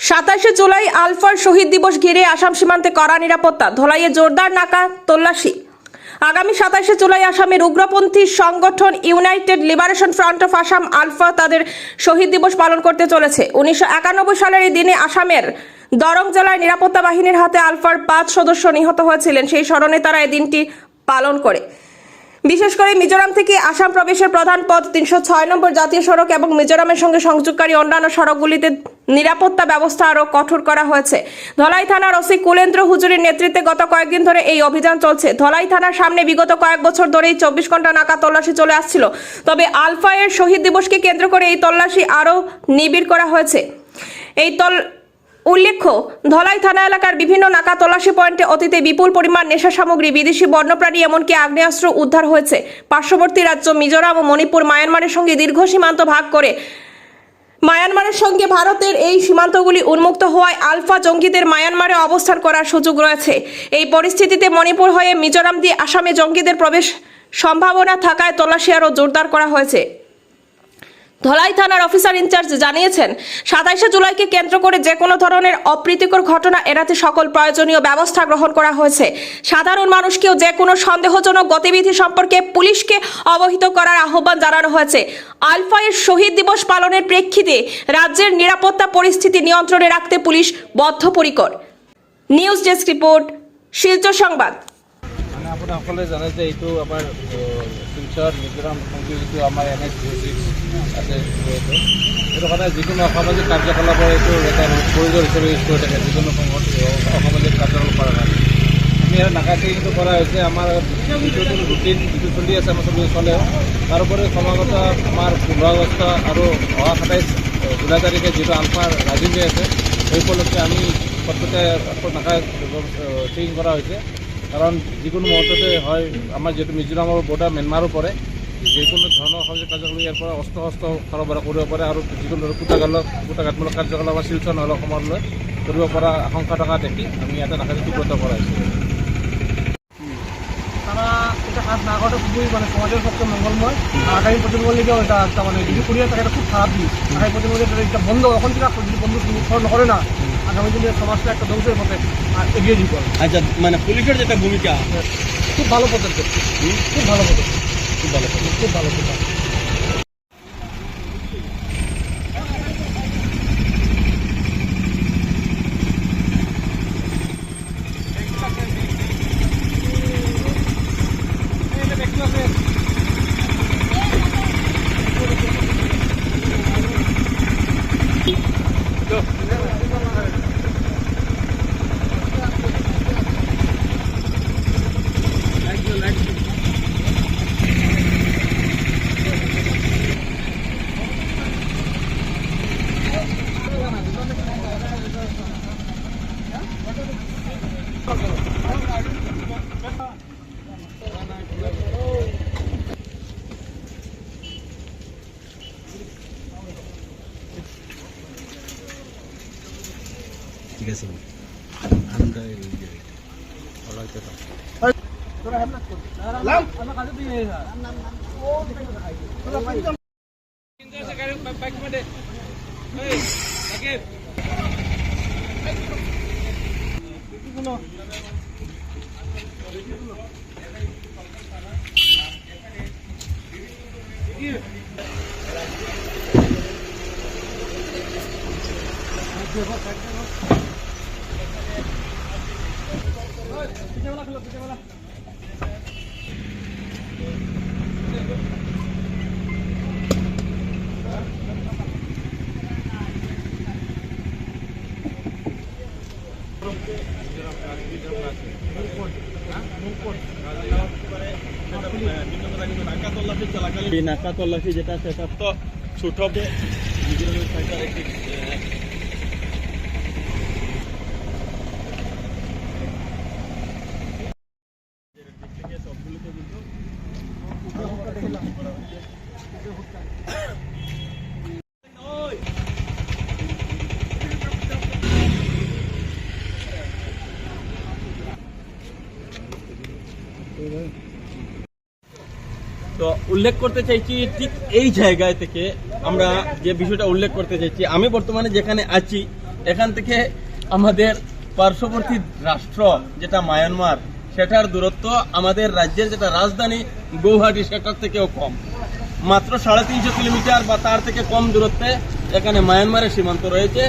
27 জুলাই আলফার শহীদ দিবস ঘিরে আসাম সীমান্তে কড়া নিরাপত্তা, ধলাইয়ে জোরদার নাকা তল্লাশি। আগামী 27 জুলাই আসামের উগ্রপন্থী সংগঠন United Liberation Front of Assam ULFA তাদের শহীদ দিবস পালন করতে চলেছে। 1991 সালের এই দিনে আসামের দরং জেলার নিরাপত্তা বাহিনীর হাতে আলফার 5 সদস্য নিহত হয়েছিলেন। সেই স্মরণে তারা এই দিনটি পালন করে। বিশেষ করে মিজোরাম থেকে আসাম প্রবেশের প্রধান পথ 306 নম্বর জাতীয় সড়ক এবং মিজোরামের সঙ্গে সংযোগকারী অন্যান্য সড়কগুলিতে নিরাপত্তা ব্যবস্থা আরও কঠোর করা হয়েছে। ধলাই থানার ওসি কুলেন্দ্র হুজুরের নেতৃত্বে গত কয়েকদিন ধরে এই অভিযান চলছে। ধলাই থানার সামনে বিগত কয়েক বছর ধরেই 24 ঘন্টা নাকা তল্লাশি চলে আসছিল, তবে আলফা এর শহীদ দিবসকে কেন্দ্র করে এই তল্লাশি আরও নিবিড় করা হয়েছে। উল্লেখ্য, ধলাই থানা এলাকার বিভিন্ন নাকা তল্লাশি পয়েন্টে অতীতে বিপুল পরিমাণ নেশা সামগ্রী, বিদেশি বন্যপ্রাণী এমনকি আগ্নেয়াস্ত্র উদ্ধার হয়েছে। পার্শ্ববর্তী রাজ্য মিজোরাম ও মণিপুর মায়ানমারের সঙ্গে দীর্ঘ সীমান্ত ভাগ করে মায়ানমারের সঙ্গে ভারতের এই সীমান্তগুলি উন্মুক্ত হওয়ায় আলফা জঙ্গিদের মায়ানমারে অবস্থান করার সুযোগ রয়েছে। এই পরিস্থিতিতে মণিপুর হয়ে মিজোরাম দিয়ে আসামে জঙ্গিদের প্রবেশ সম্ভাবনা থাকায় তল্লাশি আরও জোরদার করা হয়েছে। ধলাই থানার অফিসার ইনচার্জ জানিয়েছেন, 27 জুলাইকে কেন্দ্র করে যে কোনো ধরনের অপ্রীতিকর ঘটনা এড়াতে সকল প্রয়োজনীয় ব্যবস্থা গ্রহণ করা হয়েছে। সাধারণ মানুষকেও যে কোনো সন্দেহজনক গতিবিধি সম্পর্কে পুলিশকে অবহিত করার আহ্বান জানানো হয়েছে। আলফা এর শহীদ দিবস পালনের প্রেক্ষিতে রাজ্যের নিরাপত্তা পরিস্থিতি নিয়ন্ত্রণে রাখতে পুলিশ বদ্ধপরিকর। নিউজ ডেস্ক রিপোর্ট, শিলচর সংবাদ। আপোনাৰ সকলোৱে জানে যে এইটো আমাৰ শিলচৰ মিজোৰাম সংযোগ যিটো আমাৰ NH-06 আছে, সেইটো কাৰণে যিকোনো অসামাজিক কাৰ্যকলাপৰ এইটো এটা কৰিডৰ হিচাপে ইউজ কৰি থাকে। যিকোনো অসামাজিক কাৰ্যকলাপ কৰাৰ কাৰণে আমি ইয়াত নাকা চেকিংটো কৰা হৈছে। আমাৰ যিটো ৰুটিন যিটো চলি আছে আমাৰ চলেও। তাৰোপৰি সমাগত আমাৰ 15 আগষ্ট আৰু অহা 27 জুলাই তাৰিখে যিটো আলফাৰ ৰাইজিং ডে আছে, সেই উপলক্ষে আমি প্ৰত্যেকতে নাকা চেকিং কৰা হৈছে। কাৰণ যিকোনো মুহূৰ্ততে হয় আমাৰ যিহেতু মিজোৰামৰ বৰ্ডাৰ ম্যানমাৰো পৰে, যিকোনো ধৰণৰ অসামাজিক কাৰ্যকলাপ ইয়াৰ পৰা অস্ত্ৰ সৰবৰাহ কৰিব পাৰে আৰু যিকোনো কুটাঘাতমূলক কাৰ্যকলাপ আমাৰ শিলচৰ নহ'লে অসমলৈ কৰিব পৰা আশংকা থকা দেখি আমি ইয়াতে নাকা তীব্ৰতা কৰা হৈছে। তারা এটা কাজ না করাটা খুবই সমাজের পক্ষে মঙ্গলময়। আগামী প্রজন্মলিকেও এটা একটা যদি করিয়া থাকে এটা খুব খারাপ দিক। আগামী প্রজন্মকে এটা বন্ধ এখন থেকে যদি বন্ধ নকরে না, আগামী দিনে সমাজটা একটা ধ্বংসের পথে এগিয়ে দিতে হবে। আচ্ছা, পুলিশের যেটা ভূমিকা খুব ভালো পদক্ষেপ, খুব ভালো পদক্ষেপ, খুব ভালো খুব ভালো। ঠিক আছে। নাকা তল্লাশি যেটা সেটা তো ছোট তো উল্লেখ করতে চাইছি ঠিক এই জায়গায় থেকে আমরা যে বিষয়টা উল্লেখ করতে চাইছি, আমি বর্তমানে যেখানে আছি এখান থেকে আমাদের পার্শ্ববর্তী রাষ্ট্র যেটা মায়ানমার, সেটার দূরত্ব আমাদের রাজ্যের যেটা রাজধানী গৌহাটি সেটার থেকেও কম। মাত্র 350 কিলোমিটার বা তার থেকে কম দূরত্বে এখানে মায়ানমারের সীমান্ত রয়েছে।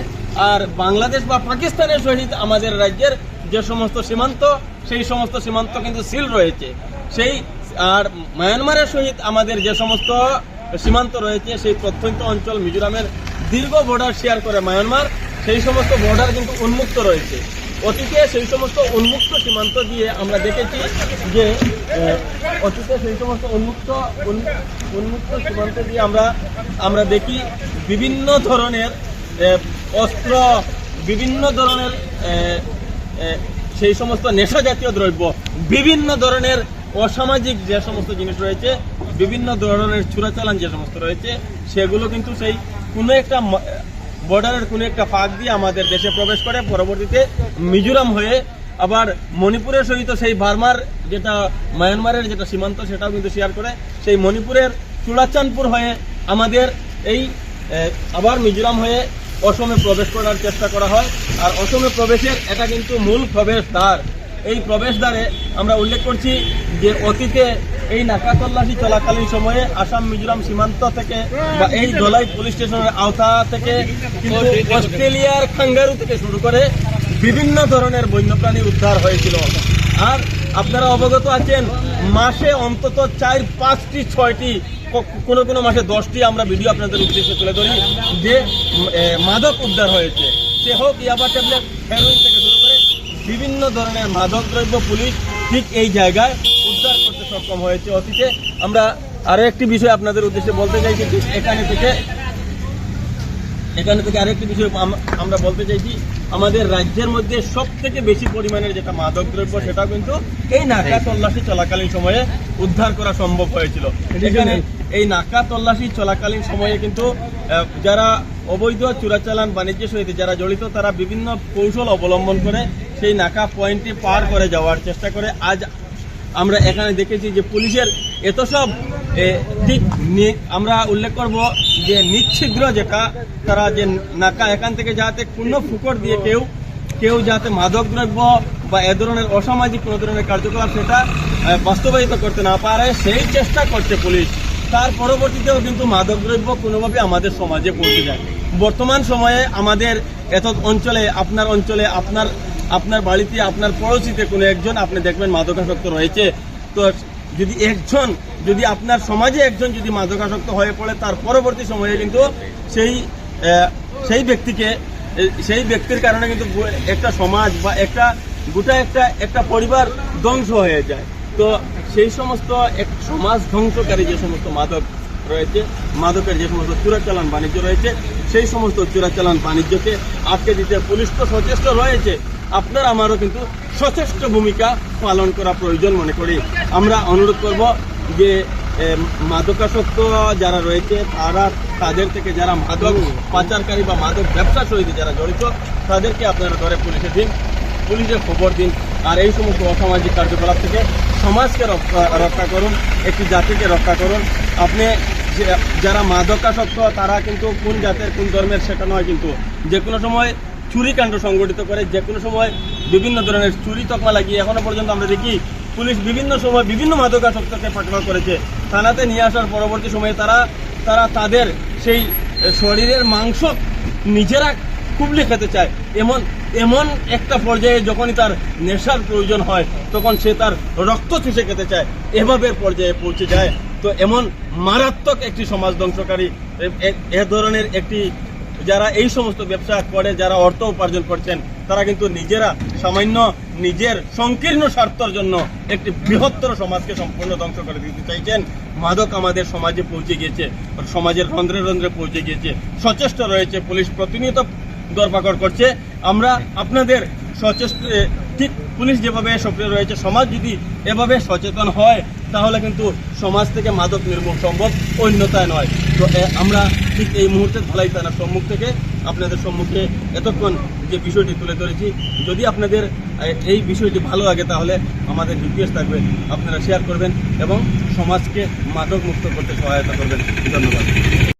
আর বাংলাদেশ বা পাকিস্তানের সহিত আমাদের রাজ্যের যে সমস্ত সীমান্ত, সেই সমস্ত সীমান্ত কিন্তু সিল রয়েছে। আর মায়ানমারের সহিত আমাদের যে সমস্ত সীমান্ত রয়েছে, সেই প্রত্যন্ত অঞ্চল মিজোরামের দীর্ঘ বর্ডার শেয়ার করে মায়ানমার, সেই সমস্ত বর্ডার কিন্তু উন্মুক্ত রয়েছে। অতীতে সেই সমস্ত উন্মুক্ত সীমান্ত দিয়ে আমরা দেখেছি যে অতীতে সেই সমস্ত উন্মুক্ত সীমান্ত দিয়ে আমরা দেখি বিভিন্ন ধরনের অস্ত্র, বিভিন্ন ধরনের সেই সমস্ত নেশা জাতীয় দ্রব্য, বিভিন্ন ধরনের অসামাজিক যে সমস্ত জিনিস রয়েছে, বিভিন্ন ধরনের চোরাচালান যে সমস্ত রয়েছে, সেগুলো কিন্তু সেই কোনো একটা বর্ডারের কোনো একটা ফাঁক দিয়ে আমাদের দেশে প্রবেশ করে, পরবর্তীতে মিজোরাম হয়ে আবার মণিপুরের সহিত সেই বার্মার যেটা মায়ানমারের যেটা সীমান্ত সেটাও কিন্তু শেয়ার করে, সেই মণিপুরের চুড়াচাঁদপুর হয়ে আমাদের এই আবার মিজোরাম হয়ে অসমে প্রবেশ করার চেষ্টা করা হয়। আর অসমে প্রবেশের এটা কিন্তু মূল প্রবেশদ্বার। এই প্রবেশদ্বারে আমরা উল্লেখ করছি যে অতীতে এই নাকা তল্লাশি চলাকালীন সময়ে আসাম মিজোরাম সীমান্ত থেকে বা এই ধলাই পুলিশ স্টেশনের আওতা থেকে কিন্তু অস্ট্রেলিয়ার কাঙ্গারু থেকে শুরু করে বিভিন্ন ধরনের বন্যপ্রাণী উদ্ধার হয়েছিল। আর আপনারা অবগত আছেন, মাসে অন্তত 4, 5টি 6টি, কোনো কোনো মাসে 10টি আমরা ভিডিও আপনাদের উদ্দেশ্যে তুলে ধরি যে মাদক উদ্ধার হয়েছে। সে হোক ইয়াবা ট্যাবলেট, হেরোইন থেকে শুরু করে বিভিন্ন ধরনের মাদক দ্রব্য পুলিশ ঠিক এই জায়গায় উদ্ধার করতে সক্ষম হয়েছে অতীতে। আমরা আরো একটি বিষয় আপনাদের উদ্দেশ্যে বলতে চাইছি, এখানে থেকে আরেকটি বিষয় আমরা বলতে চাইছি, আমাদের রাজ্যের মধ্যে সব থেকে বেশি পরিমাণের যেটা মাদক দ্রব্য সেটা কিন্তু এই নাকা তল্লাশি চলাকালীন সময়ে উদ্ধার করা সম্ভব হয়েছিল। এখানে এই নাকা তল্লাশি চলাকালীন সময়ে কিন্তু যারা অবৈধ চোরাচালান বাণিজ্যের সহিত যারা জড়িত, তারা বিভিন্ন কৌশল অবলম্বন করে সেই নাকা পয়েন্টে পার করে যাওয়ার চেষ্টা করে। আজ আমরা এখানে দেখেছি যে পুলিশের এত সব ঠিক আমরা উল্লেখ করব যে নিচ্ছিদ্র যেটা তারা যে নাকা এখান থেকে যাতে কোনো ফুকর দিয়ে কেউ যাতে মাদক দ্রব্য বা এ ধরনের অসামাজিক কোনো ধরনের কার্যকলাপ সেটা বাস্তবায়িত করতে না পারে, সেই চেষ্টা করছে পুলিশ। তার পরবর্তীতেও কিন্তু মাদক দ্রব্য কোনোভাবে আমাদের সমাজে পৌঁছে যায়। বর্তমান সময়ে আমাদের এত অঞ্চলে, আপনার বাড়িতে, আপনার পড়োশিতে কোনো একজন আপনি দেখবেন মাদকাসক্ত রয়েছে। তো যদি আপনার সমাজে একজন যদি মাদকাসক্ত হয়ে পড়ে, তার পরবর্তী সময়ে কিন্তু সেই ব্যক্তির কারণে কিন্তু একটা সমাজ বা একটা পরিবার ধ্বংস হয়ে যায়। তো সেই সমস্ত এক সমাজ ধ্বংসকারী যে সমস্ত মাদক রয়েছে, মাদকের যে সমস্ত চোরাচালান বাণিজ্য রয়েছে, সেই সমস্ত চোরাচালান বাণিজ্যকে আটকে দিতে পুলিশ তো সচেষ্ট রয়েছে, আপনার আমারও কিন্তু সচেষ্ট ভূমিকা পালন করা প্রয়োজন মনে করি। আমরা অনুরোধ করব যে মাদকাসক্ত যারা রয়েছে তাদের থেকে যারা মাদক পাচারকারী বা মাদক ব্যবসার সহিত যারা জড়িত, তাদেরকে আপনারা ধরে পুলিশে দিন, পুলিশে খবর দিন। আর এই সমস্ত অসামাজিক কার্যকলাপ থেকে সমাজকে রক্ষা করুন, একটি জাতিকে রক্ষা করুন। আপনি যারা মাদকাসক্ত তারা কিন্তু কোন জাতের কোন ধর্মের সেটা নয়, কিন্তু যে কোনো সময় চুরিকাণ্ড সংগঠিত করে, যে কোনো সময় বিভিন্ন ধরনের চুরি তকমা লাগিয়ে এখনো পর্যন্ত আমরা দেখি পুলিশ বিভিন্ন সময় বিভিন্ন মাদকাসক্তকে পাকড়াও করেছে। থানাতে নিয়ে আসার পরবর্তী সময়ে তারা তাদের সেই শরীরের মাংস নিজেরা কুবলে খেতে চায়। এমন একটা পর্যায়ে যখনই তার নেশার প্রয়োজন হয়, তখন সে তার রক্ত চুষে খেতে চায়, এভাবে পর্যায়ে পৌঁছে যায়। তো এমন মারাত্মক একটি সমাজ ধ্বংসকারী এ ধরনের একটি যারা এই সমস্ত ব্যবসা করে, যারা অর্থ উপার্জন করছেন, তারা কিন্তু নিজেরা সামান্য নিজের সংকীর্ণ স্বার্থের জন্য একটি বৃহত্তর সমাজকে সম্পূর্ণ ধ্বংস করে দিতে চাইছেন। মাদক আমাদের সমাজে পৌঁছে গিয়েছে, সমাজের রন্ধ্রে রন্ধ্রে পৌঁছে গিয়েছে, সচেষ্ট রয়েছে পুলিশ, প্রতিনিয়ত দরপাকড় করছে। আমরা আপনাদের সচেষ্ট, ঠিক পুলিশ যেভাবে সক্রিয় রয়েছে, সমাজ যদি এভাবে সচেতন হয়, তাহলে কিন্তু সমাজ থেকে মাদক নির্মূল সম্ভব, অন্যথায় নয়। তো আমরা ঠিক এই মুহূর্তে ধলাই থানার সম্মুখ থেকে আপনাদের সম্মুখে এতক্ষণ যে বিষয়টি তুলে ধরেছি, যদি আপনাদের এই বিষয়টি ভালো লাগে তাহলে আমাদের রিকোয়েস্ট থাকবে আপনারা শেয়ার করবেন এবং সমাজকে মাদক মুক্ত করতে সহায়তা করবেন। ধন্যবাদ।